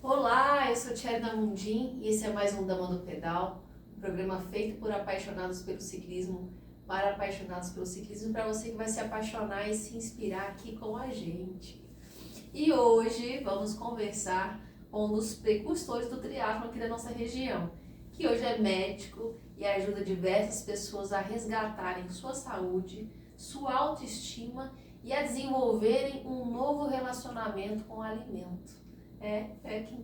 Olá, eu sou Tcherna Mundim e esse é mais um Dama do Pedal, um programa feito por apaixonados pelo ciclismo, para apaixonados pelo ciclismo, para você que vai se apaixonar e se inspirar aqui com a gente. E hoje vamos conversar com um dos precursores do triatlon aqui da nossa região, que hoje é médico e ajuda diversas pessoas a resgatarem sua saúde, sua autoestima e a desenvolverem um novo relacionamento com o alimento.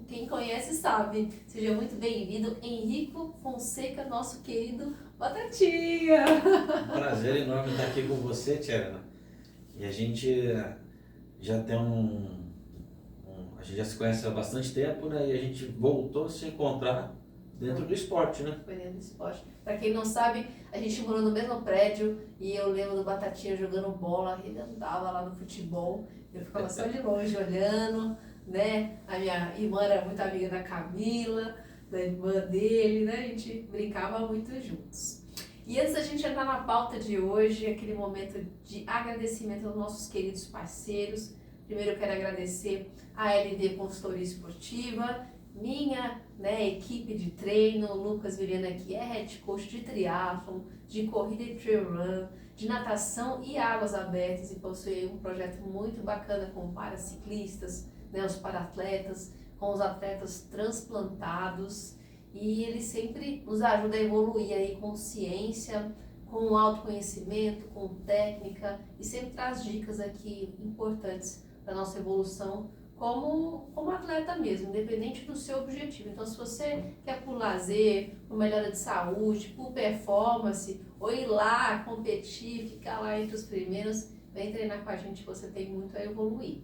Quem conhece sabe. Seja muito bem-vindo, Henrico Fonseca, nosso querido Batatinha. Um prazer enorme estar aqui com você, Tcherna. E a gente já tem a gente já se conhece há bastante tempo, né? E a gente voltou a se encontrar dentro do esporte, né? Foi dentro do esporte. Pra quem não sabe, a gente morou no mesmo prédio e eu lembro do Batatinha jogando bola, ele andava lá no futebol, eu ficava só de longe olhando, né? A minha irmã era muito amiga da Camila, da irmã dele, né? A gente brincava muito juntos. E antes da gente entrar na pauta de hoje, aquele momento de agradecimento aos nossos queridos parceiros. Primeiro eu quero agradecer a LD Consultoria Esportiva, minha equipe de treino, o Lucas Vilhena, que é head coach de triatlon, de corrida e trail run, de natação e águas abertas, e possui um projeto muito bacana com paraciclistas, os paratletas, com os atletas transplantados, e ele sempre nos ajuda a evoluir aí com ciência, com autoconhecimento, com técnica, e sempre traz dicas aqui importantes para a nossa evolução como atleta mesmo, independente do seu objetivo. Então, se você quer por lazer, por melhora de saúde, por performance, ou ir lá competir, ficar lá entre os primeiros, vem treinar com a gente, você tem muito a evoluir.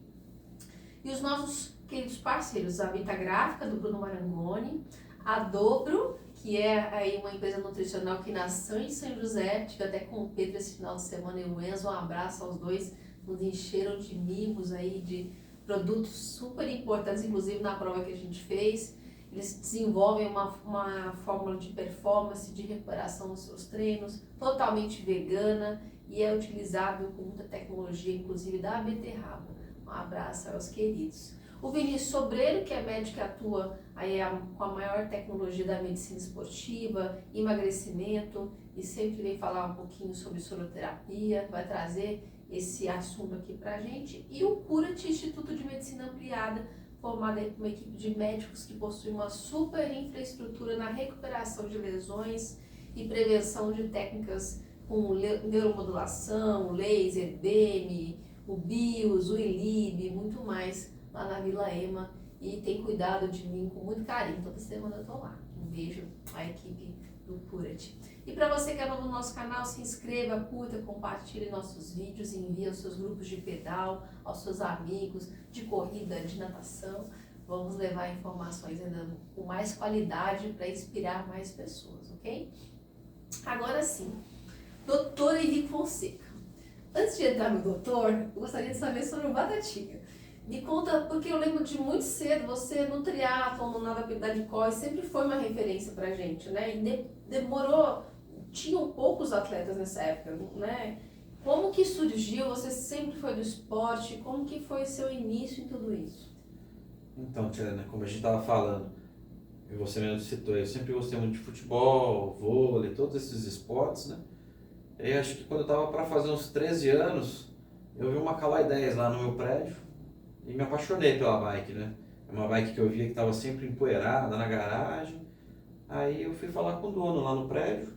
E os nossos queridos parceiros, a Vita Gráfica, do Bruno Marangoni, a Dobro, que é aí uma empresa nutricional que nasceu em São José, tive até com o Pedro esse final de semana e o Enzo, um abraço aos dois, nos encheram de mimos aí, de produtos super importantes, inclusive na prova que a gente fez. Eles desenvolvem uma fórmula de performance, de recuperação dos seus treinos, totalmente vegana e é utilizado com muita tecnologia, inclusive da beterraba. Um abraço aos queridos. O Vinícius Sobreiro, que é médico que atua aí com a maior tecnologia da medicina esportiva, emagrecimento, e sempre vem falar um pouquinho sobre soroterapia, vai trazer esse assunto aqui pra gente. E o Cura-te Instituto de Medicina Ampliada, formado aí por uma equipe de médicos que possui uma super infraestrutura na recuperação de lesões e prevenção de técnicas com neuromodulação, laser, BEM, o BIOS, o ILIB, muito mais, lá na Vila Ema, e tem cuidado de mim com muito carinho. Toda semana eu tô lá. Um beijo à equipe do Cura-te. E para você que é novo no nosso canal, se inscreva, curta, compartilhe nossos vídeos, envie aos seus grupos de pedal, aos seus amigos, de corrida, de natação. Vamos levar informações ainda com mais qualidade para inspirar mais pessoas, ok? Agora sim, Dr. Henrique Fonseca. Antes de entrar no doutor, eu gostaria de saber sobre o Batatinha. Me conta, porque eu lembro de muito cedo, você no triatlon, no nado Cós, sempre foi uma referência pra gente, né? E demorou, tinham poucos atletas nessa época, né? Como que surgiu? Você sempre foi do esporte? Como que foi seu início em tudo isso? Então, Tcherna, como a gente estava falando, e você mesmo citou, eu sempre gostei muito de futebol, vôlei, todos esses esportes, né? E acho que quando eu estava para fazer uns 13 anos, eu vi uma Calai 10 lá no meu prédio e me apaixonei pela bike, né? É uma bike que eu via que estava sempre empoeirada na garagem. Aí eu fui falar com o dono lá no prédio,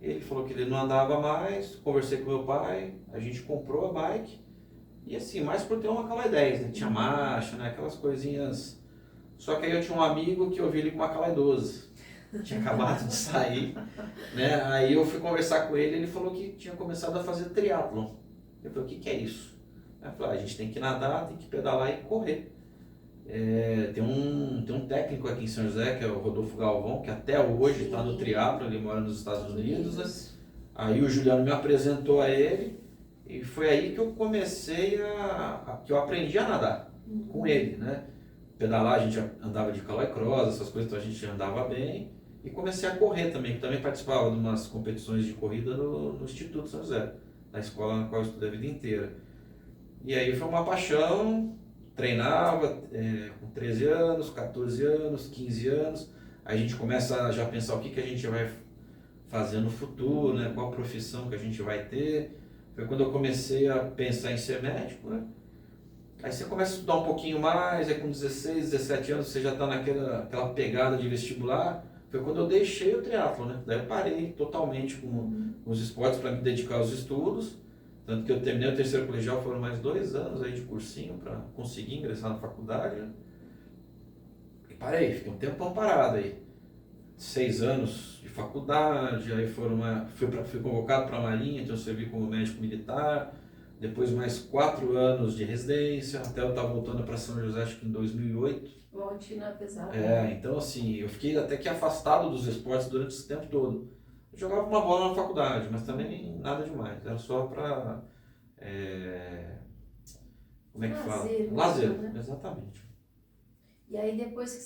ele falou que ele não andava mais, conversei com meu pai, a gente comprou a bike, e assim, mais por ter uma Calai 10, né? Tinha marcha, né? Aquelas coisinhas. Só que aí eu tinha um amigo que eu vi ele com uma Calai 12, tinha acabado de sair, né? Aí eu fui conversar com ele, ele falou que tinha começado a fazer triatlon. Eu falei, o que é isso? Aí eu falei, a gente tem que nadar, tem que pedalar e correr. Tem um técnico aqui em São José, que é o Rodolfo Galvão, que até hoje está no triatlo, ele mora nos Estados Unidos, né? Aí o Juliano me apresentou a ele e foi aí que eu comecei que eu aprendi a nadar com ele, né? Pedalar, a gente andava de Caloi Cross, essas coisas, então a gente andava bem. E comecei a correr também, que também participava de umas competições de corrida no Instituto São José, na escola na qual eu estudei a vida inteira. E aí foi uma paixão. treinava com 13 anos, 14 anos, 15 anos, aí a gente começa a já pensar o que, que a gente vai fazer no futuro, né? Qual profissão que a gente vai ter. Foi quando eu comecei a pensar em ser médico, né? Aí você começa a estudar um pouquinho mais, aí com 16, 17 anos você já está aquela pegada de vestibular. Foi quando eu deixei o triatlo, né? Daí eu parei totalmente com os esportes para me dedicar aos estudos. Tanto que eu terminei o terceiro colegial, foram mais 2 anos aí de cursinho para conseguir ingressar na faculdade, né? E parei, fiquei um tempão parado aí. 6 anos de faculdade, aí fui convocado para a Marinha, então eu servi como médico militar. Depois mais 4 anos de residência, até eu estar voltando para São José, acho que em 2008. Uma rotina pesada. Né? Então assim, eu fiquei até que afastado dos esportes durante esse tempo todo. Eu jogava uma bola na faculdade, mas também nada demais, era só para... como é que fala? Lazer, né? Exatamente. E aí depois que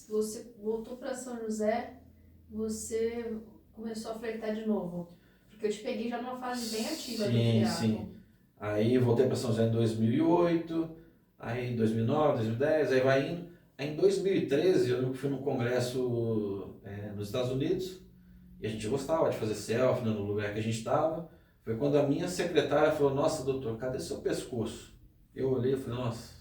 você voltou para São José, você começou a flertar de novo? Porque eu te peguei já numa fase bem ativa do triatlo. Sim. Aí voltei para São José em 2008, aí 2009, 2010, aí vai indo. Aí em 2013 eu fui num congresso nos Estados Unidos e a gente gostava de fazer selfie, né, no lugar que a gente estava. Foi quando a minha secretária falou, nossa doutor, cadê seu pescoço? Eu olhei e falei, nossa,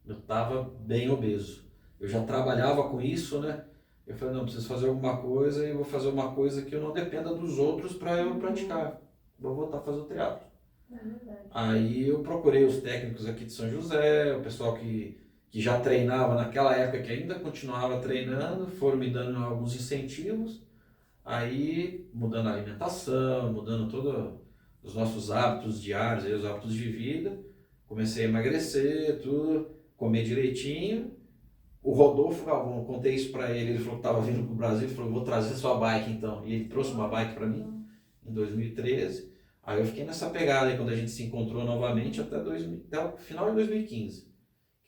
eu estava bem obeso. Eu já trabalhava com isso, né? Eu falei, não, preciso fazer alguma coisa e vou fazer uma coisa que eu não dependa dos outros para eu praticar. Vou voltar a fazer o triatlo. É verdade. Aí eu procurei os técnicos aqui de São José, o pessoal que já treinava naquela época, que ainda continuava treinando, foram me dando alguns incentivos. Aí mudando a alimentação, mudando todos os nossos hábitos diários, os hábitos de vida. Comecei a emagrecer, tudo, comer direitinho. O Rodolfo Galvão, contei isso para ele, ele falou que estava vindo para o Brasil, ele falou, vou trazer sua bike então. E ele trouxe uma bike para mim em 2013. Aí eu fiquei nessa pegada aí quando a gente se encontrou novamente até o final de 2015.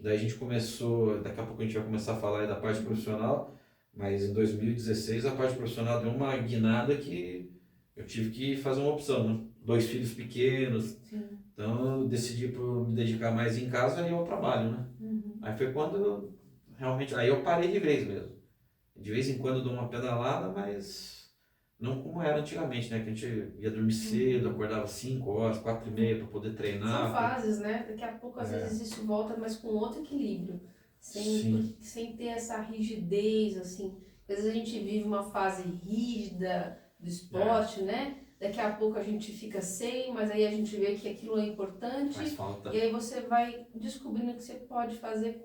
Daí a gente começou, daqui a pouco a gente vai começar a falar aí da parte profissional, mas em 2016 a parte profissional deu uma guinada que eu tive que fazer uma opção, né? 2 filhos pequenos, Sim. então eu decidi por me dedicar mais em casa e ao trabalho, né? Aí foi quando realmente, aí eu parei de vez mesmo. De vez em quando eu dou uma pedalada, mas não como era antigamente, né? Que a gente ia dormir cedo, acordava 5 horas, 4h30 para poder treinar. São fases, né? Daqui a pouco às vezes isso volta, mas com outro equilíbrio. Sem ter essa rigidez, assim. Às vezes a gente vive uma fase rígida do esporte, né? Daqui a pouco a gente fica sem, mas aí a gente vê que aquilo é importante. Faz falta. E aí você vai descobrindo que você pode fazer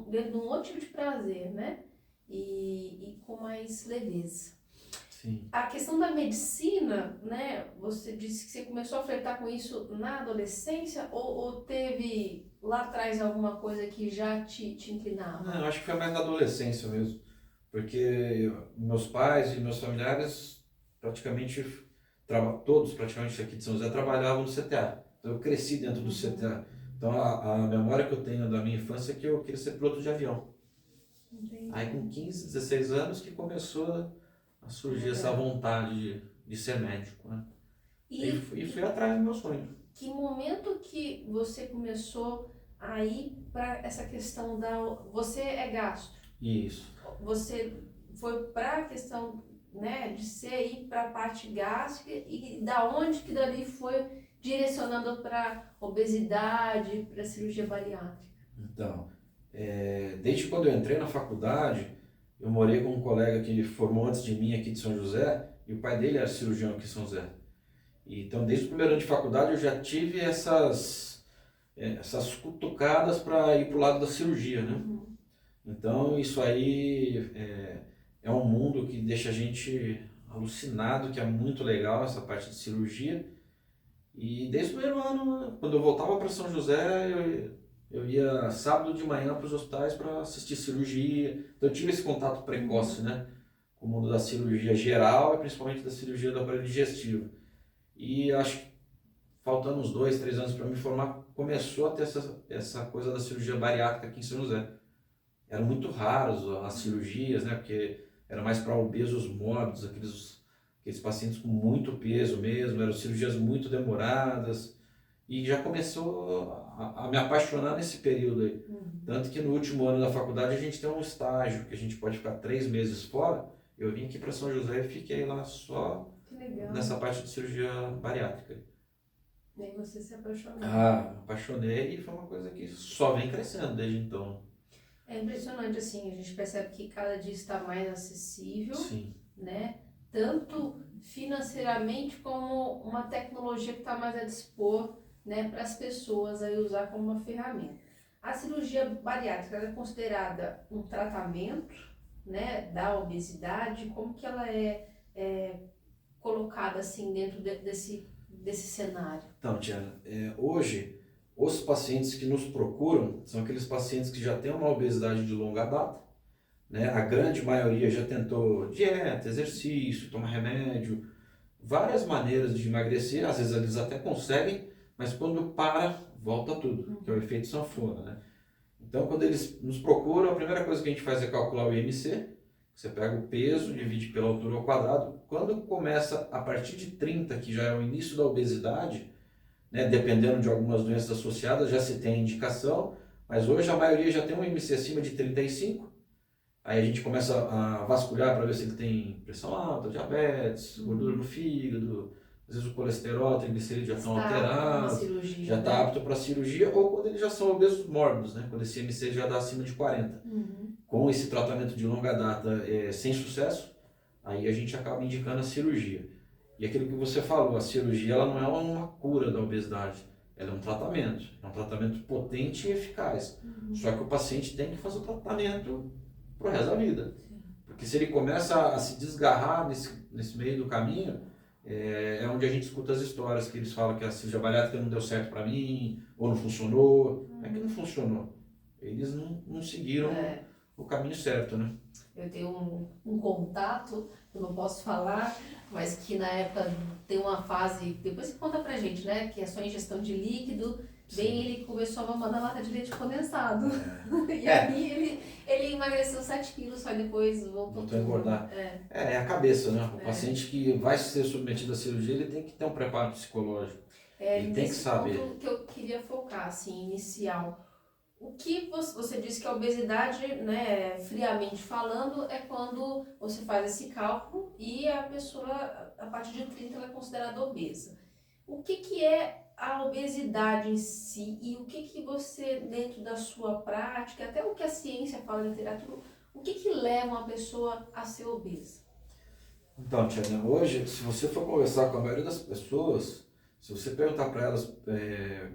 dentro de um outro tipo de prazer, né? E com mais leveza. Sim. A questão da medicina, né? Você disse que você começou a flertar com isso na adolescência ou teve lá atrás alguma coisa que já te inclinava? Não, eu acho que foi mais na adolescência mesmo, porque meus pais e meus familiares praticamente, todos praticamente aqui de São José trabalhavam no CTA. Então eu cresci dentro do CTA. Então a memória que eu tenho da minha infância é que eu queria ser piloto de avião. Entendi. Aí com 15, 16 anos que começou a surgir essa vontade de ser médico, né? E fui atrás do meu sonho. Que momento que você começou a ir para essa questão Você é gastro. Isso. Você foi para a questão, né, de ir para a parte gástrica e da onde que dali foi direcionando para obesidade, para cirurgia bariátrica? Então, desde quando eu entrei na faculdade, eu morei com um colega que formou antes de mim aqui de São José, e o pai dele era cirurgião aqui em São José. Então, desde o primeiro ano de faculdade, eu já tive essas cutucadas para ir para o lado da cirurgia, né? Então, isso aí é um mundo que deixa a gente alucinado, que é muito legal, essa parte de cirurgia. E desde o primeiro ano, quando eu voltava para São José, eu ia sábado de manhã para os hospitais para assistir cirurgia. Então eu tive esse contato precoce, né, com o mundo da cirurgia geral e principalmente da cirurgia do aparelho digestivo. E acho que faltando uns 2, 3 anos para me formar, começou a ter essa coisa da cirurgia bariátrica aqui em São José. Eram muito raros as cirurgias, né, porque era mais para obesos mórbidos, aqueles pacientes com muito peso mesmo, eram cirurgias muito demoradas. e já começou a me apaixonar nesse período aí. Tanto que no último ano da faculdade a gente tem um estágio que a gente pode ficar 3 meses fora. Eu vim aqui para São José e fiquei lá só Que legal. nessa parte de cirurgia bariátrica. E aí você se apaixonou. Apaixonei e foi uma coisa que só vem crescendo desde então. É impressionante, assim, a gente percebe que cada dia está mais acessível, Sim. né? Tanto financeiramente como uma tecnologia que está mais a dispor, né, para as pessoas aí usar como uma ferramenta. A cirurgia bariátrica ela é considerada um tratamento, né, da obesidade, como que ela é colocada assim dentro desse cenário? Então, Tiana, hoje os pacientes que nos procuram são aqueles pacientes que já têm uma obesidade de longa data, né? A grande maioria já tentou dieta, exercício, tomar remédio, várias maneiras de emagrecer, às vezes eles até conseguem, mas quando para, volta tudo, que é o efeito sanfona, né? Então, quando eles nos procuram, a primeira coisa que a gente faz é calcular o IMC. Você pega o peso, divide pela altura ao quadrado. Quando começa a partir de 30, que já é o início da obesidade, né, dependendo de algumas doenças associadas, já se tem indicação, mas hoje a maioria já tem um IMC acima de 35. Aí a gente começa a vasculhar para ver se ele tem pressão alta, diabetes, gordura no fígado, às vezes o colesterol, triglicerídeos já estão alterados, já está apto para cirurgia, ou quando eles já são obesos mórbidos, né? Quando esse IMC já dá acima de 40. Com esse tratamento de longa data sem sucesso, aí a gente acaba indicando a cirurgia. E aquilo que você falou, a cirurgia ela não é uma cura da obesidade, ela é um tratamento potente e eficaz. Só que o paciente tem que fazer o tratamento pro resto da vida. Porque se ele começa a se desgarrar nesse meio do caminho, é onde a gente escuta as histórias que eles falam que a cirurgia bariátrica não deu certo para mim, ou não funcionou. Não é que não funcionou. Eles não seguiram o caminho certo, né? Eu tenho um contato, eu não posso falar, mas que na época tem uma fase, depois você conta pra gente, né? Que é só ingestão de líquido. Bem, ele começou a mamar na lata de leite condensado. E aí ele emagreceu 7 quilos, só depois voltou a engordar. É a cabeça, né? O paciente que vai ser submetido à cirurgia, ele tem que ter um preparo psicológico. Ele tem que saber. Ponto que eu queria focar, assim, inicial. O que você disse que a obesidade, né, friamente falando, é quando você faz esse cálculo e a pessoa, a partir de 30, ela é considerada obesa. O que é a obesidade em si e o que você, dentro da sua prática, até o que a ciência fala, a literatura, o que leva uma pessoa a ser obesa? Então, Tiana, hoje, se você for conversar com a maioria das pessoas, se você perguntar para elas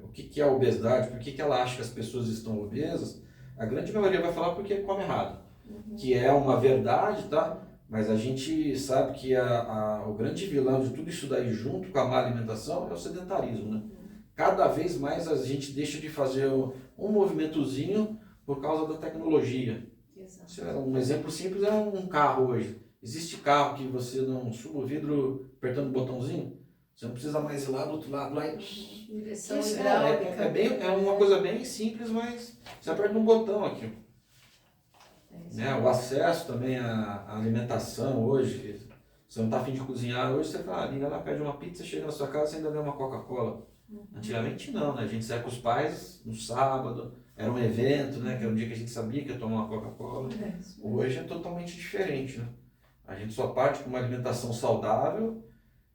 o que é a obesidade, por que ela acha que as pessoas estão obesas, a grande maioria vai falar porque come errado. Que é uma verdade, tá? Mas a gente sabe que o grande vilão de tudo isso daí, junto com a má alimentação, é o sedentarismo, né? Cada vez mais a gente deixa de fazer um movimentozinho por causa da tecnologia. Um exemplo simples é um carro hoje. Existe carro que você não suba o vidro apertando o botãozinho? Você não precisa mais ir lá do outro lado, lá e... Direção hidráulica. É uma coisa bem simples, mas você aperta um botão aqui. Né? O acesso também à alimentação hoje, você não está afim de cozinhar hoje, você fala, liga lá, pede uma pizza, chega na sua casa e ainda ganha uma Coca-Cola. Antigamente não, né? A gente saía com os pais no sábado, era um evento, né? Que era um dia que a gente sabia que ia tomar uma Coca-Cola. Hoje é totalmente diferente, né? A gente só parte com uma alimentação saudável,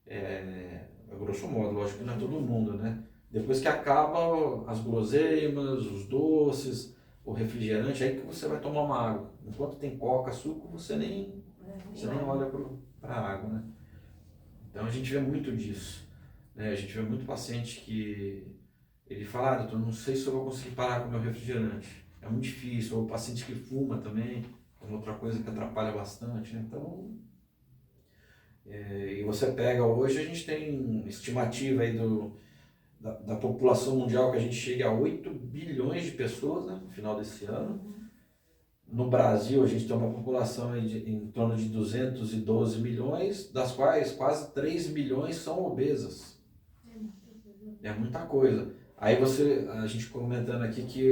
a grosso modo, lógico que não é todo mundo, né? Depois que acaba as guloseimas, os doces, o refrigerante, aí que você vai tomar uma água. Enquanto tem coca, suco, você nem olha para a água, né? Então a gente vê muito disso, né? A gente vê muito paciente que ele fala, doutor, não sei se eu vou conseguir parar com o meu refrigerante. É muito difícil. Ou o paciente que fuma também, é uma outra coisa que atrapalha bastante, né? Então, e você pega hoje, a gente tem estimativa aí da população mundial que a gente chega a 8 bilhões de pessoas, né, no final desse ano. No Brasil, a gente tem uma população aí em torno de 212 milhões, das quais quase 3 milhões são obesas. É muita coisa. Aí a gente comentando aqui que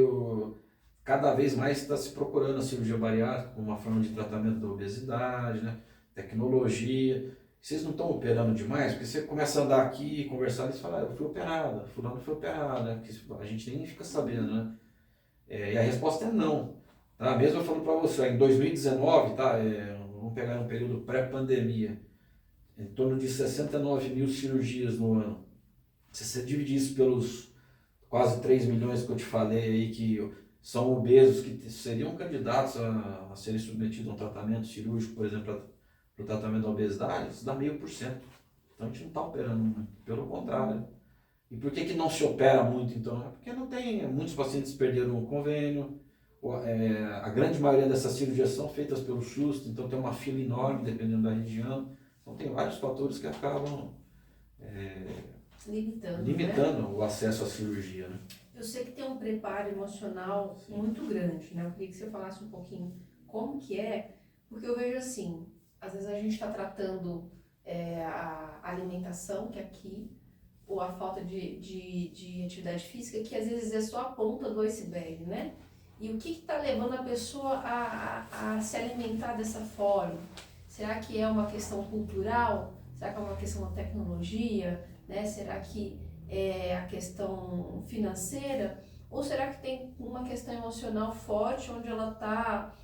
cada vez mais está se procurando a cirurgia bariátrica como uma forma de tratamento da obesidade, né, tecnologia. vocês não estão operando demais? Porque você começa a andar aqui, conversar, e você fala, eu fui operada, fulano foi operado, né? Que a gente nem fica sabendo, né? E a resposta é não. Tá? Mesmo eu falando para você, em 2019, tá? Vamos pegar um período pré-pandemia, em torno de 69 mil cirurgias no ano. Se você dividir isso pelos quase 3 milhões que eu te falei aí, que são obesos, que seriam candidatos a serem submetidos a um tratamento cirúrgico, por exemplo, para o tratamento da obesidade, isso dá 0,5%. Então a gente não está operando muito, pelo contrário. E por que não se opera muito então? É porque não tem, muitos pacientes perderam o convênio, a grande maioria dessas cirurgias são feitas pelo SUS, então tem uma fila enorme dependendo da região. Então tem vários fatores que acabam limitando, né, o acesso à cirurgia. Né? Eu sei que tem um preparo emocional muito grande, né? Eu queria que você falasse um pouquinho como que é, porque eu vejo assim, às vezes a gente está tratando a alimentação, que é aqui, ou a falta de atividade física, que às vezes é só a ponta do iceberg, né? E o que está levando a pessoa a se alimentar dessa forma? Será que é uma questão cultural? Será que é uma questão da tecnologia? Né? Será que é a questão financeira? Ou será que tem uma questão emocional forte, onde ela está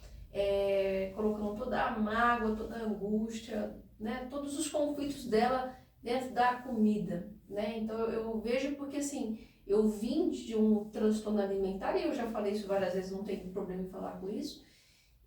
colocando toda a mágoa, toda a angústia, né? Todos os conflitos dela dentro da comida? Né? Então eu vejo porque assim, eu vim de um transtorno alimentar, e eu já falei isso várias vezes, não tenho problema em falar com isso,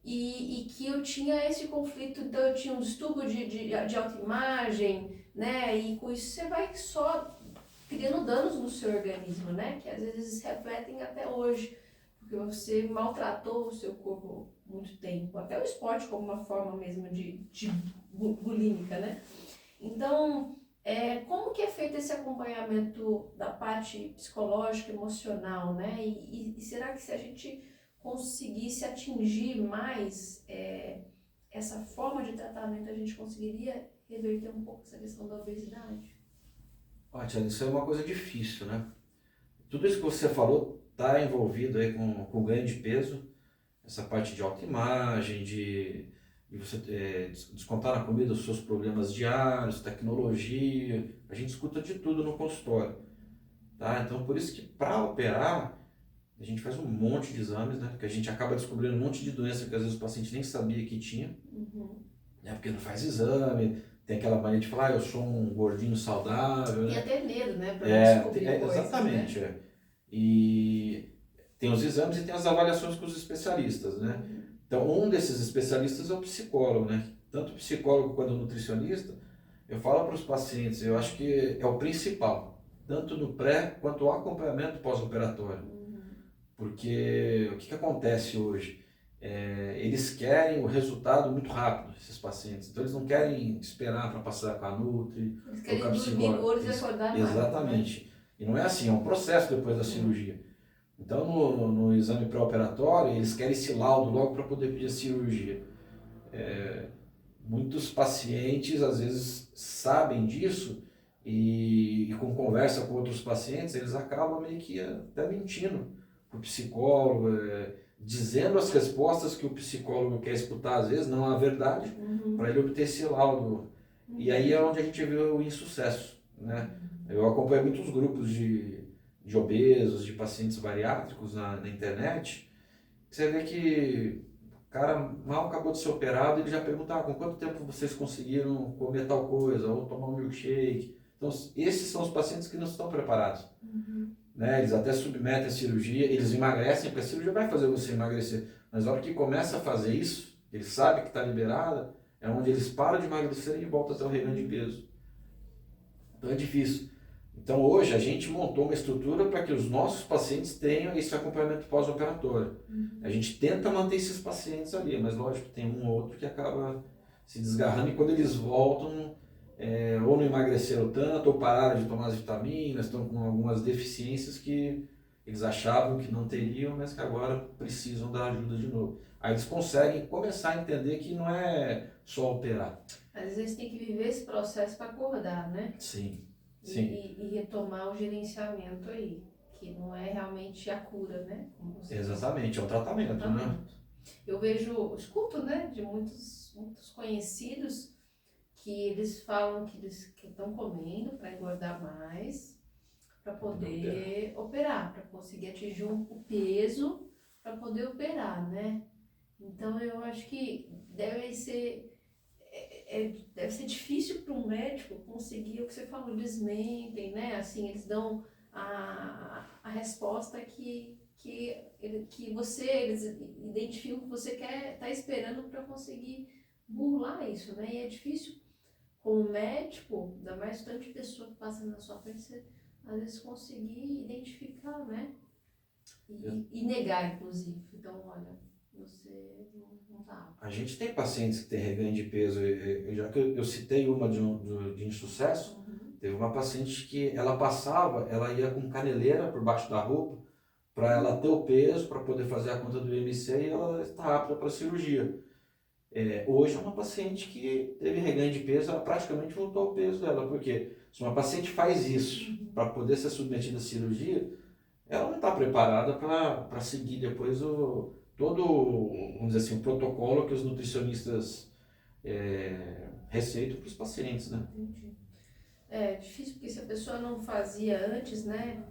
e que eu tinha esse conflito, então eu tinha um distúrbio de autoimagem, né? E com isso você vai só criando danos no seu organismo, né? Que às vezes refletem até hoje, porque você maltratou o seu corpo muito tempo, até o esporte como uma forma mesmo de bulímica, né? Então, como que é feito esse acompanhamento da parte psicológica, emocional, né? E será que se a gente conseguisse atingir mais essa forma de tratamento, a gente conseguiria reverter um pouco essa questão da obesidade? Tia, isso é uma coisa difícil, né? Tudo isso que você falou está envolvido aí com ganho de peso, essa parte de autoimagem, de você descontar na comida os seus problemas diários, tecnologia, a gente escuta de tudo no consultório, tá? Então por isso que para operar a gente faz um monte de exames, né? Porque a gente acaba descobrindo um monte de doença que às vezes o paciente nem sabia que tinha, né? Porque não faz exame, tem aquela mania de falar, eu sou um gordinho saudável, Tem né? até medo, né? Para descobrir coisas, exatamente, né? E tem os exames e tem as avaliações com os especialistas, né? Então, um desses especialistas é o psicólogo, né? Tanto o psicólogo quanto o nutricionista, eu falo para os pacientes, eu acho que é o principal, tanto no pré quanto o acompanhamento pós-operatório. Porque o que acontece hoje? Eles querem o resultado muito rápido, esses pacientes. Então, eles não querem esperar para passar com a Nutri, Eles ou com a querem dormir psicóloga. gordos e acordar mais. Exatamente. Né? E não é assim, é um processo depois da cirurgia. Então, no exame pré-operatório, eles querem esse laudo logo para poder pedir a cirurgia. Muitos pacientes, às vezes, sabem disso e com conversa com outros pacientes, eles acabam meio que até mentindo para o psicólogo, dizendo as respostas que o psicólogo quer escutar, às vezes, não a verdade, para ele obter esse laudo. E aí é onde a gente vê o insucesso, né? Eu acompanho muitos grupos de obesos, de pacientes bariátricos na internet, você vê que o cara mal acabou de ser operado, ele já pergunta, com quanto tempo vocês conseguiram comer tal coisa, ou tomar um milkshake. Então, esses são os pacientes que não estão preparados. Né? Eles até submetem a cirurgia, eles emagrecem, porque a cirurgia vai fazer você emagrecer. Mas na hora que começa a fazer isso, ele sabe que está liberada, é onde eles param de emagrecer e voltam a ter um reganho de peso. Então é difícil. Então hoje a gente montou uma estrutura para que os nossos pacientes tenham esse acompanhamento pós-operatório. A gente tenta manter esses pacientes ali, mas lógico tem um ou outro que acaba se desgarrando e quando eles voltam, ou não emagreceram tanto, ou pararam de tomar as vitaminas, estão com algumas deficiências que eles achavam que não teriam, mas que agora precisam da ajuda de novo. Aí eles conseguem começar a entender que não é só operar. Às vezes tem que viver esse processo para acordar, né? Sim. E retomar o gerenciamento aí, que não é realmente a cura, né? Como você Exatamente, é um tratamento, né? Eu escuto, né, de muitos conhecidos que eles falam que eles estão comendo para engordar mais, para poder operar, para conseguir atingir o peso para poder operar, né? Então eu acho que deve ser difícil para um médico conseguir o que você falou, eles mentem, né? Assim, eles dão a resposta que você, eles identificam que você quer, tá esperando para conseguir burlar isso, né? E é difícil com o médico, ainda mais tanto de pessoa que passa na sua frente, você às vezes conseguir identificar, né? E negar, inclusive. Então, olha, você não tá. A gente tem pacientes que têm reganho de peso, já que eu citei uma de insucesso, teve uma paciente que ela passava, ela ia com caneleira por baixo da roupa, para ela ter o peso, para poder fazer a conta do IMC e ela está apta para cirurgia. Hoje é uma paciente que teve reganho de peso, ela praticamente voltou ao peso dela, porque se uma paciente faz isso para poder ser submetida à cirurgia, ela não está preparada para seguir depois vamos dizer assim, o protocolo que os nutricionistas receitam para os pacientes, né? Entendi. É difícil porque se a pessoa não fazia antes, né?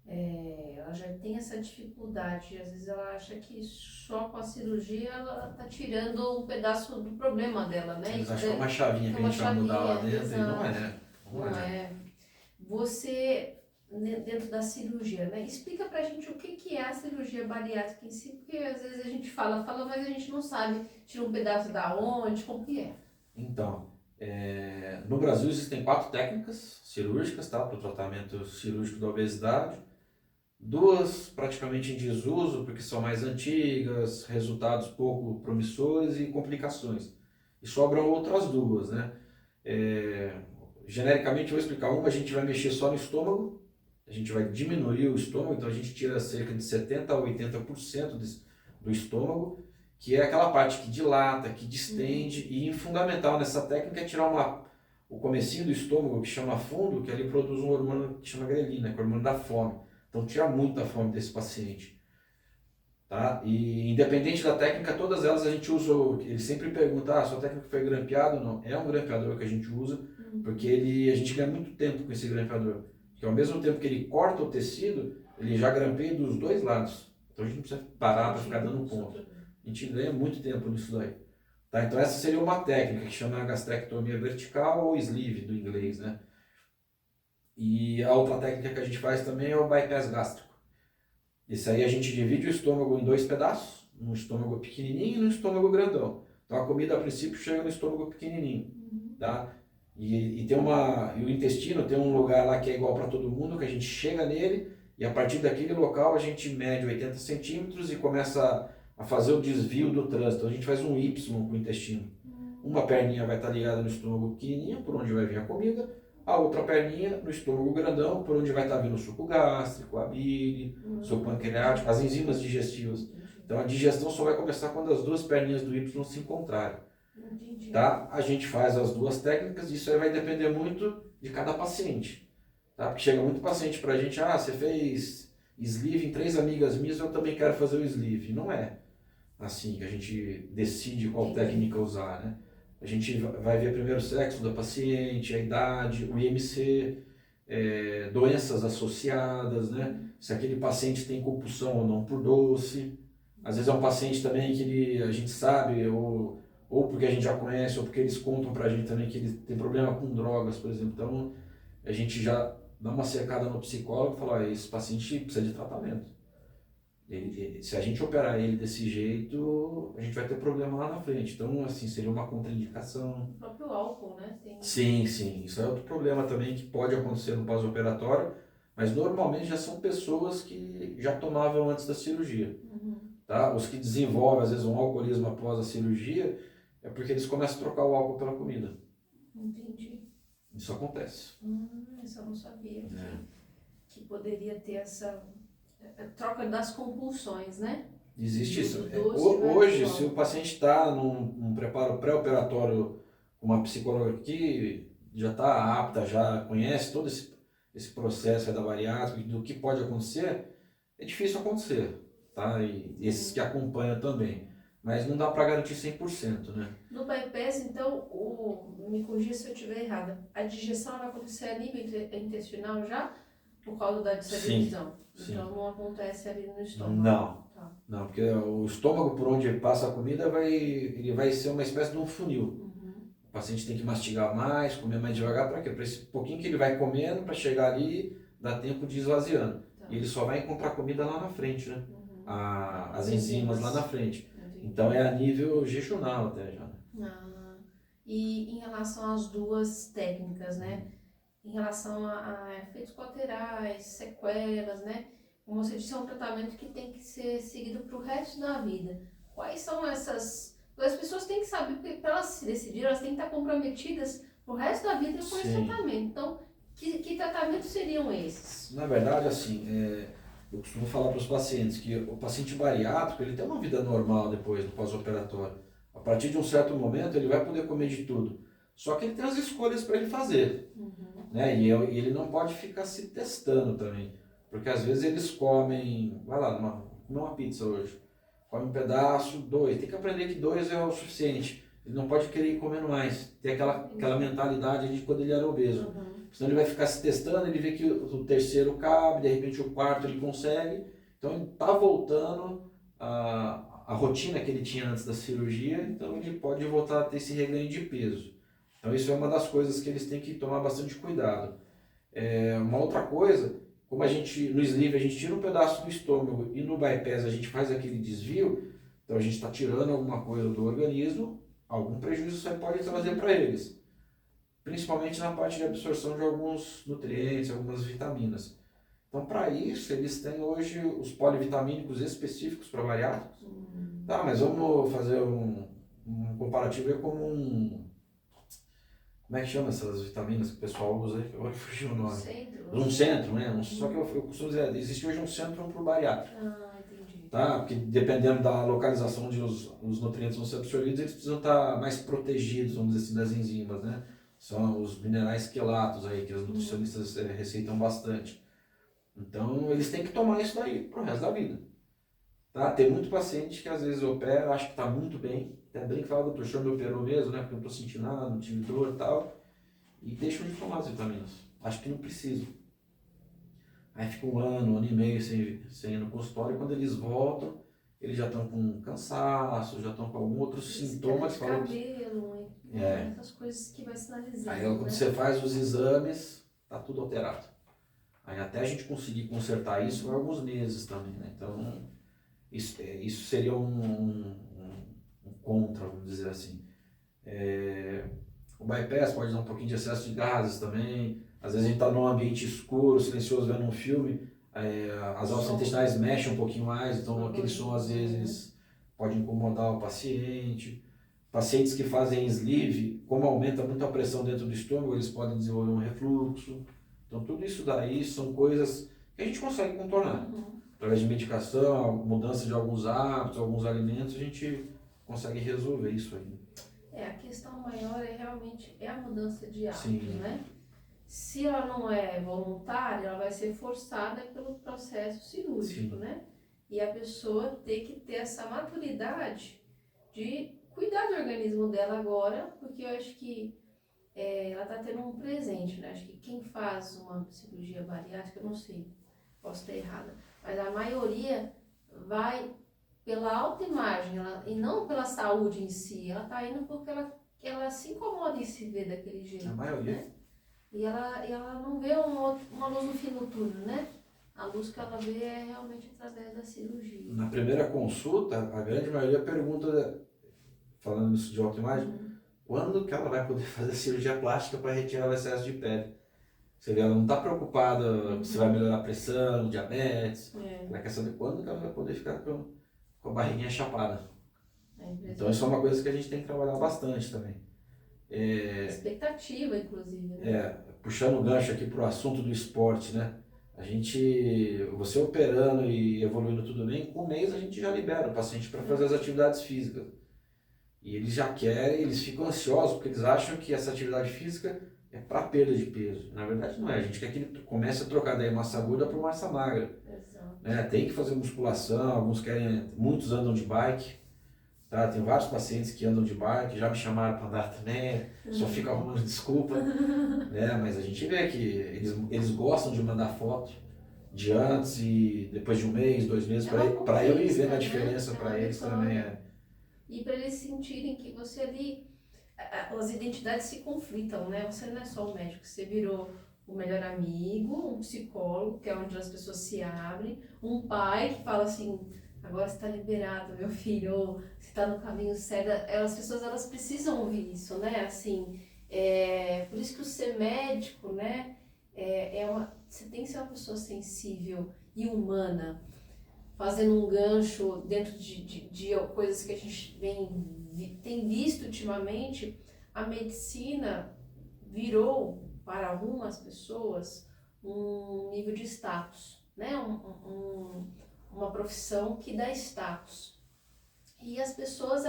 Ela já tem essa dificuldade. Às vezes ela acha que só com a cirurgia ela está tirando um pedaço do problema dela, né? Eles acham que é uma chavinha que a gente vai mudar lá dentro e não é. Não é. Você, dentro da cirurgia, né? Explica pra gente o que é a cirurgia bariátrica em si, porque às vezes a gente fala, mas a gente não sabe, tira um pedaço da onde, como que é? Então, no Brasil existem 4 técnicas cirúrgicas, tá, para o tratamento cirúrgico da obesidade. 2 praticamente em desuso, porque são mais antigas, resultados pouco promissores e complicações. E sobram outras 2, né? Genericamente eu vou explicar. Uma, a gente vai mexer só no estômago, a gente vai diminuir o estômago, então a gente tira cerca de 70% a 80% do estômago, que é aquela parte que dilata, que distende, e fundamental nessa técnica é tirar o comecinho do estômago, que chama fundo, que ali produz um hormônio que chama grelina, que é o hormônio da fome. Então tira muita fome desse paciente. Tá? E independente da técnica, todas elas a gente usa, ele sempre pergunta, sua técnica foi grampeado? Não, é um grampeador que a gente usa, porque a gente ganha muito tempo com esse grampeador. Porque ao mesmo tempo que ele corta o tecido, ele já grampeia dos 2 lados. Então a gente não precisa parar para ficar dando ponto. A gente ganha muito tempo nisso daí. Tá? Então essa seria uma técnica que chama gastrectomia vertical ou sleeve do inglês, né? E a outra técnica que a gente faz também é o bypass gástrico. Isso aí a gente divide o estômago em 2 pedaços, um estômago pequenininho e um estômago grandão. Então a comida a princípio chega no estômago pequenininho, tá? E o intestino tem um lugar lá que é igual para todo mundo, que a gente chega nele e a partir daquele local a gente mede 80 centímetros e começa a fazer o desvio do trânsito. A gente faz um Y com o intestino. Uma perninha vai estar ligada no estômago pequenininho, por onde vai vir a comida, a outra perninha no estômago grandão, por onde vai estar vindo o suco gástrico, a bile, o suco pancreático, as enzimas digestivas. Então a digestão só vai começar quando as 2 perninhas do Y se encontrarem. Tá? A gente faz as 2 técnicas e isso aí vai depender muito de cada paciente. Tá? Porque chega muito paciente pra gente, você fez sleeve em 3 amigas minhas, eu também quero fazer o sleeve. Não é assim que a gente decide qual técnica usar, né? A gente vai ver primeiro o sexo da paciente, a idade, o IMC, doenças associadas, né? Se aquele paciente tem compulsão ou não por doce. Às vezes é um paciente também que a gente sabe, ou porque a gente já conhece, ou porque eles contam pra gente também que ele tem problema com drogas, por exemplo. Então, a gente já dá uma secada no psicólogo e fala, esse paciente precisa de tratamento. Se a gente operar ele desse jeito, a gente vai ter problema lá na frente. Então, assim, seria uma contraindicação. O próprio álcool, né? Sim. Isso é outro problema também que pode acontecer no pós-operatório, mas normalmente já são pessoas que já tomavam antes da cirurgia. Tá? Os que desenvolvem, às vezes, um alcoolismo após a cirurgia, é porque eles começam a trocar o álcool pela comida. Entendi. Isso acontece. Isso eu não sabia. Que poderia ter essa troca das compulsões, né? Existe isso. Hoje, se o paciente está num preparo pré-operatório com uma psicóloga que já está apta, já conhece todo esse processo da bariátrica, do que pode acontecer, é difícil acontecer, tá? E esses que acompanham também. mas não dá para garantir 100%, né? No bypass, então, me corrija se eu estiver errada, a digestão vai acontecer a nível intestinal já, por causa dessa Sim, divisão? sim. Então não acontece ali no estômago? Não, Tá. não, porque o estômago por onde passa a comida ele vai ser uma espécie de um funil. Uhum. O paciente tem que mastigar mais, comer mais devagar, para quê? Para esse pouquinho que ele vai comendo, para chegar ali, dá tempo de ir esvaziando. Tá. E ele só vai encontrar comida lá na frente, né? Uhum. As enzimas lá na frente. Entendi. Então é a nível jejunal até já. E em relação às duas técnicas, né? Em relação a efeitos colaterais, sequelas, né? Como você disse, é um tratamento que tem que ser seguido para o resto da vida. Quais são essas... As pessoas têm que saber, porque para elas se decidirem, elas têm que estar comprometidas pro resto da vida com esse Sim. tratamento. Então, que tratamentos seriam esses? Na verdade, assim, eu costumo falar para os pacientes que o paciente bariátrico, ele tem uma vida normal depois do pós-operatório. A partir de um certo momento, ele vai poder comer de tudo. Só que ele tem as escolhas para ele fazer, né? E ele não pode ficar se testando também. Porque às vezes eles comem, vai lá, comer uma pizza hoje, come um pedaço, 2. Tem que aprender que 2 é o suficiente. Ele não pode querer ir comendo mais. Tem aquela mentalidade de quando ele era obeso. Senão ele vai ficar se testando, ele vê que o terceiro cabe, de repente o quarto ele consegue. Então ele está voltando a rotina que ele tinha antes da cirurgia, então ele pode voltar a ter esse reganho de peso. Então isso é uma das coisas que eles têm que tomar bastante cuidado. Uma outra coisa, como no sleeve a gente tira um pedaço do estômago e no bypass a gente faz aquele desvio, então a gente está tirando alguma coisa do organismo, algum prejuízo você pode trazer para eles. Principalmente na parte de absorção de alguns nutrientes, algumas vitaminas. Então, para isso, eles têm hoje os polivitamínicos específicos para bariátricos. Tá, mas vamos fazer um comparativo aí como como é que chama essas vitaminas que o pessoal usa aí? Agora fugiu o nome. Um centro, né? Só que eu costumo dizer, existe hoje um centro para o bariátrico. Entendi. Tá? Porque dependendo da localização onde os nutrientes vão ser absorvidos, eles precisam estar mais protegidos, vamos dizer assim, das enzimas, né? São os minerais quelatos aí, que os nutricionistas receitam bastante. Então, eles têm que tomar isso daí pro resto da vida. Tá? Tem muito paciente que às vezes opera, acha que está muito bem, até brinca e fala, doutor, o senhor me operou mesmo, né? Porque eu não estou sentindo nada, não tive dor e tal. E deixam de tomar as vitaminas. Acho que não precisam. Aí fica um ano e meio sem ir no consultório, e quando eles voltam, eles já estão com cansaço, já estão com algum outro sintoma que falam. Cabelo, essas coisas que vai sinalizar. Aí quando você faz os exames, tá tudo alterado. Aí até a gente conseguir consertar isso vai alguns meses também, né? Então isso seria um contra, vamos dizer assim. O bypass pode dar um pouquinho de excesso de gases também. Às vezes a gente está num ambiente escuro, silencioso, vendo um filme, as válvulas intestinais mexem um pouquinho mais, então aquele som às vezes pode incomodar o paciente. Pacientes que fazem sleeve, como aumenta muito a pressão dentro do estômago, eles podem desenvolver um refluxo. Então tudo isso daí são coisas que a gente consegue contornar. Através de medicação, mudança de alguns hábitos, alguns alimentos, a gente consegue resolver isso aí. A questão maior realmente a mudança de hábitos, Sim. né? Se ela não é voluntária, ela vai ser forçada pelo processo cirúrgico, Sim. né? E a pessoa tem que ter essa maturidade de cuidar do organismo dela agora, porque eu acho que ela está tendo um presente, né? Acho que quem faz uma cirurgia bariátrica, eu não sei, posso estar errada, mas a maioria vai pela autoimagem e não pela saúde em si. Ela está indo porque ela se incomoda em se ver daquele jeito. A maioria. Né? E ela não vê uma luz no fim do túnel, né? A luz que ela vê é realmente através da cirurgia. Na primeira consulta, a grande maioria pergunta, falando isso de autoimagem, quando que ela vai poder fazer cirurgia plástica para retirar o excesso de pele? Você vê, ela não está preocupada se vai melhorar a pressão, diabetes. Ela quer saber quando que ela vai poder ficar com a barriguinha chapada. Então isso é uma coisa que a gente tem que trabalhar bastante também. Expectativa, inclusive. Né? Puxando o gancho aqui para o assunto do esporte, né? Você operando e evoluindo tudo bem, com um mês a gente já libera o paciente para fazer as atividades físicas. E eles já querem, eles ficam ansiosos porque eles acham que essa atividade física é para perda de peso. Na verdade não é, a gente quer que ele comece a trocar daí massa gorda por massa magra. Exato. Né? Tem que fazer musculação, muitos andam de bike, tá? Tenho vários pacientes que andam de bike, já me chamaram para andar também, só fico arrumando desculpa, né? Mas a gente vê que eles gostam de mandar foto de antes e depois de um mês, 2 meses, É uma para eu ir vendo conquista, a né? diferença É uma para eles também. vitória. E para eles sentirem que você ali, as identidades se conflitam, né? Você não é só o médico, você virou o melhor amigo, um psicólogo, que é onde as pessoas se abrem, um pai que fala assim, agora você está liberado, meu filho, ou você está no caminho certo. As pessoas, elas precisam ouvir isso, né? Assim, por isso que o ser médico, né? Você tem que ser uma pessoa sensível e humana, fazendo um gancho dentro de coisas que a gente tem visto ultimamente. A medicina virou, para algumas pessoas, um nível de status, né? Uma profissão que dá status. E as pessoas,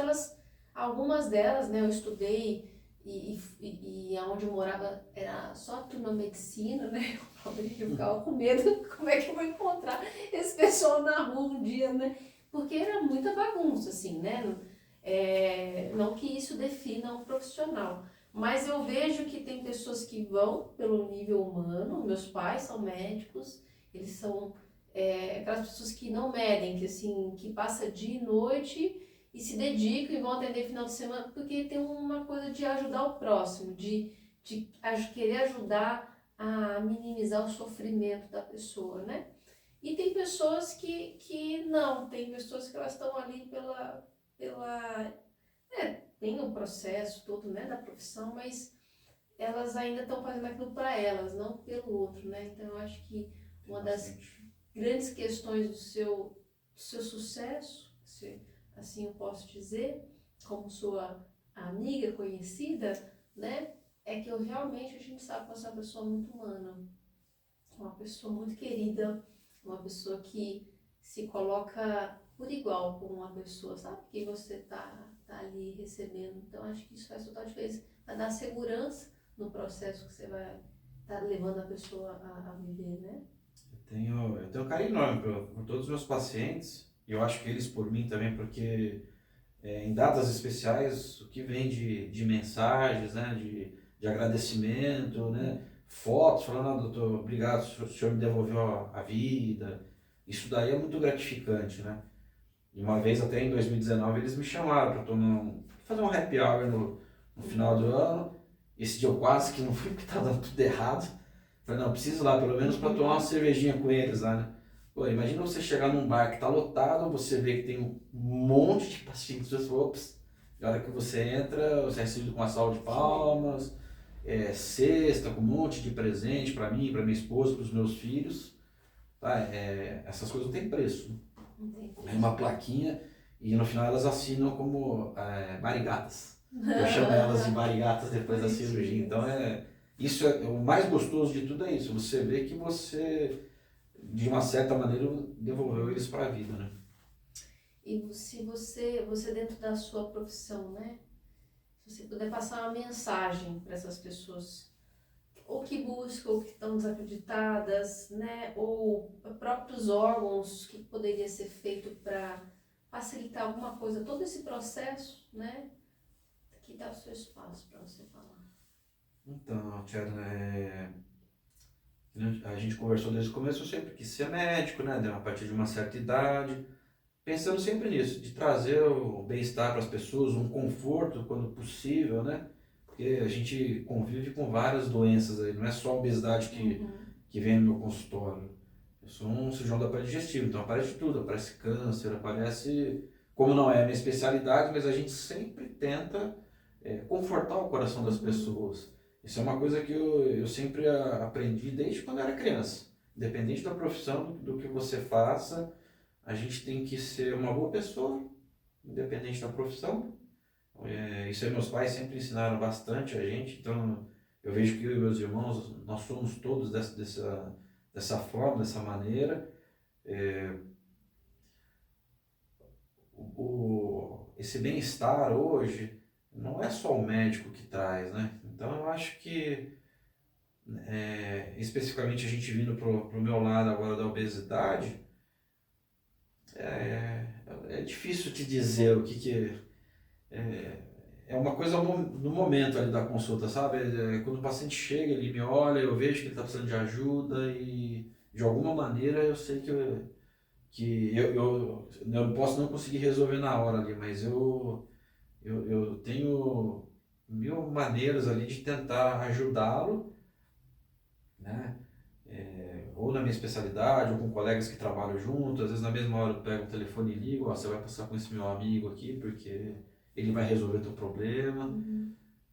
algumas delas, né, eu estudei e onde eu morava era só a turma medicina, né? Eu ficava com medo, como é que eu vou encontrar esse pessoal na rua um dia, né? Porque era muita bagunça, assim, né? Não que isso defina um profissional, mas eu vejo que tem pessoas que vão pelo nível humano. Meus pais são médicos, eles são aquelas pessoas que não medem, que assim, que passa dia e noite e se dedicam e vão atender final de semana, porque tem uma coisa de ajudar o próximo, de querer ajudar a minimizar o sofrimento da pessoa, né? E tem pessoas que não, tem pessoas que elas estão ali tem um processo todo, né, da profissão, mas elas ainda estão fazendo aquilo para elas, não pelo outro, né? Então eu acho que uma das grandes questões do seu sucesso, se assim eu posso dizer, como sua amiga conhecida, né, é que a gente sabe que você é uma pessoa muito humana, uma pessoa muito querida, uma pessoa que se coloca por igual com uma pessoa, sabe? Que você tá ali recebendo. Então acho que isso faz total diferença, para dar segurança no processo que você vai estar levando a pessoa a viver, né? Eu tenho um carinho enorme por todos os meus pacientes, e eu acho que eles por mim também, porque em datas especiais, o que vem de mensagens, né, de agradecimento, né, fotos falando, ah, doutor, obrigado, o senhor me devolveu a vida, isso daí é muito gratificante, né? E uma vez até em 2019 eles me chamaram para fazer um happy hour no final do ano. Esse dia eu quase que não fui porque estava dando tudo errado. Falei, não, preciso ir lá pelo menos para tomar uma cervejinha com eles lá, né? Pô, imagina você chegar num bar que tá lotado, você vê que tem um monte de pacientes, você fala, ops, e a hora que você entra, você é recebido com uma salva de palmas, cesta com um monte de presente para mim, para minha esposa, para os meus filhos, tá? Essas coisas não tem preço, né? É uma plaquinha e no final elas assinam como marigatas. Eu chamo elas de marigatas depois da cirurgia. Então isso é o mais gostoso de tudo, é isso. Você vê que você, de uma certa maneira, devolveu eles para a vida, né? E se você dentro da sua profissão, né? Se você puder passar uma mensagem para essas pessoas, ou que buscam, ou que estão desacreditadas, né? Ou próprios órgãos, que poderia ser feito para facilitar alguma coisa, todo esse processo, né? Que dá o seu espaço para você falar. Então, Tiago, a gente conversou desde o começo, eu sempre quis ser médico, né? A partir de uma certa idade, pensando sempre nisso, de trazer o bem-estar para as pessoas, um conforto quando possível, né? Porque a gente convive com várias doenças aí, não é só a obesidade que vem no meu consultório. Eu sou um cirurgião do aparelho digestivo, então aparece tudo, aparece câncer, aparece, como não é a minha especialidade, mas a gente sempre tenta confortar o coração das pessoas. Isso é uma coisa que eu sempre aprendi desde quando eu era criança. Independente da profissão, do que você faça, a gente tem que ser uma boa pessoa, independente da profissão. Isso aí meus pais sempre ensinaram bastante a gente, então eu vejo que eu e meus irmãos, nós somos todos dessa forma, dessa maneira. Esse bem-estar hoje não é só o médico que traz, né? Então eu acho que, especificamente a gente vindo pro meu lado agora da obesidade, é difícil te dizer o que é uma coisa no momento ali da consulta, sabe? Quando o paciente chega, ele me olha, eu vejo que ele está precisando de ajuda e de alguma maneira eu sei que eu posso não conseguir resolver na hora ali, mas eu tenho mil maneiras ali de tentar ajudá-lo, né? Ou na minha especialidade, ou com colegas que trabalham junto, às vezes na mesma hora eu pego o telefone e ligo, ó, você vai passar com esse meu amigo aqui, porque ele vai resolver o teu problema,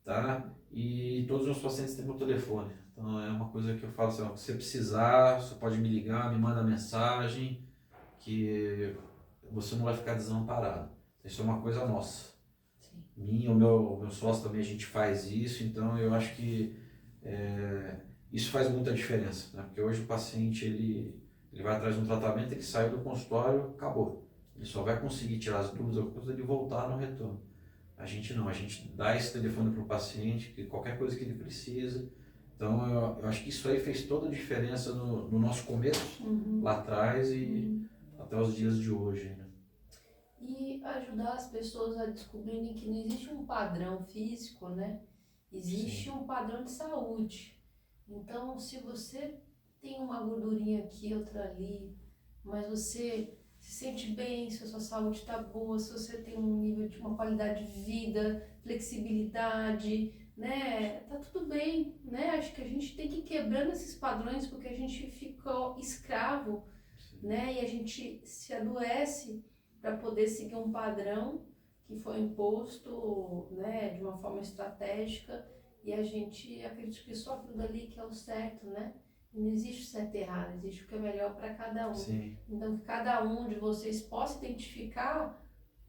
tá? E todos os meus pacientes têm meu telefone, então é uma coisa que eu falo assim, ó, se você precisar, você pode me ligar, me manda mensagem, que você não vai ficar desamparado. Isso é uma coisa nossa. Sim. Minha, o meu sócio também, a gente faz isso, então eu acho que isso faz muita diferença, né? Porque hoje o paciente, ele vai atrás de um tratamento, ele saiu do consultório, acabou. Ele só vai conseguir tirar as dúvidas quando ele voltar no retorno. A gente não, a gente dá esse telefone para o paciente, que qualquer coisa que ele precisa. Então eu acho que isso aí fez toda a diferença no nosso começo, lá atrás e até os dias de hoje, né? E ajudar as pessoas a descobrirem que não existe um padrão físico, né? Existe um padrão de saúde. Então, se você tem uma gordurinha aqui, outra ali, mas você se sente bem, se a sua saúde está boa, se você tem um nível de uma qualidade de vida, flexibilidade, né? Tá tudo bem, né? Acho que a gente tem que ir quebrando esses padrões porque a gente ficou escravo, né? E a gente se adoece para poder seguir um padrão que foi imposto, né, de uma forma estratégica, e a gente acredita que só aquilo dali que é o certo, né? E não existe certo e errado, existe o que é melhor para cada um. Sim. Então, que cada um de vocês possa identificar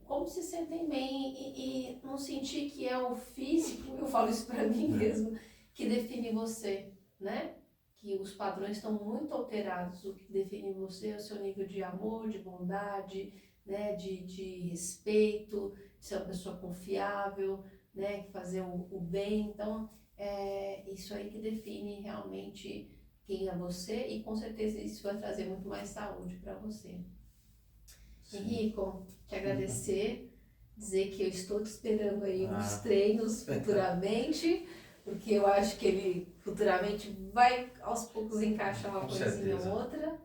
como se sentem bem e não sentir que é o físico, eu falo isso para mim mesmo, que define você, né? Que os padrões estão muito alterados, o que define você é o seu nível de amor, de bondade, né? De respeito, de ser uma pessoa confiável, né? Fazer o bem. Então, é isso aí que define realmente quem é você e com certeza isso vai trazer muito mais saúde para você. Sim. Henrico, te agradecer, dizer que eu estou te esperando aí nos treinos futuramente, porque eu acho que ele futuramente vai aos poucos encaixar uma coisinha ou outra.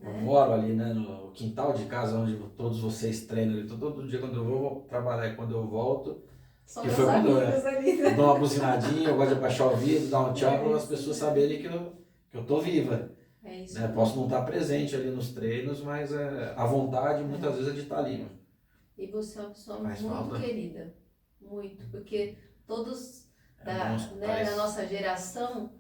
Eu moro ali, né, no quintal de casa onde todos vocês treinam. Então, todo dia quando eu vou trabalhar e quando eu volto, São que meus foi quando amigos ali, né? eu dou uma buzinadinha, eu gosto de abaixar o vidro, dar um tchau para as pessoas saberem que eu tô viva. É isso. Né? Posso não estar presente ali nos treinos, mas a vontade muitas vezes é de estar ali. E você é uma pessoa Faz muito falta. querida, muito, porque todos da nossa geração,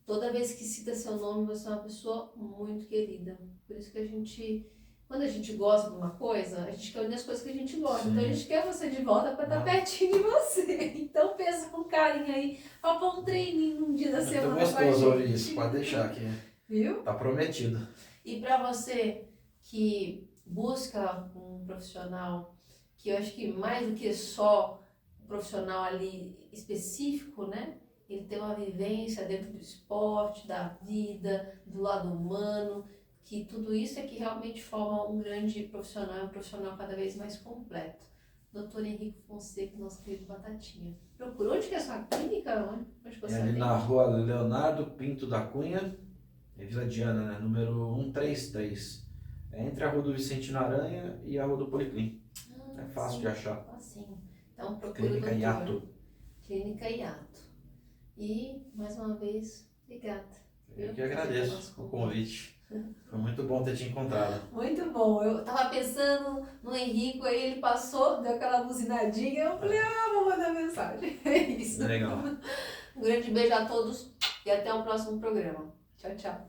toda vez que cita seu nome, você é uma pessoa muito querida. Por isso que a gente, quando a gente gosta de uma coisa, a gente quer unir as coisas que a gente gosta. Sim. Então a gente quer você de volta para estar pertinho de você. Então pensa com carinho aí, para um treininho num dia da semana. É gostoso ouvir isso, pode deixar aqui. Viu? Tá prometido. E para você que busca um profissional, que eu acho que mais do que só um profissional ali específico, né? Ele tem uma vivência dentro do esporte, da vida, do lado humano, que tudo isso é que realmente forma um grande profissional, um profissional cada vez mais completo. Dr. Henrico Fonseca, nosso querido Batatinha. Procura, onde que é a sua clínica? Onde você ali na rua Leonardo Pinto da Cunha, em Vila Diana, né? Número 133. É entre a rua do Vicentino Aranha e a rua do Policlin. É fácil de achar. Facinho. Então procura Clínica o doutor. Iato. Clínica Iato. E, mais uma vez, obrigada. Eu que agradeço o convite. Foi muito bom ter te encontrado. Muito bom. Eu tava pensando no Henrico, aí ele passou, deu aquela buzinadinha, eu falei, vou mandar mensagem. É isso. Legal. Um grande beijo a todos e até o próximo programa. Tchau, tchau.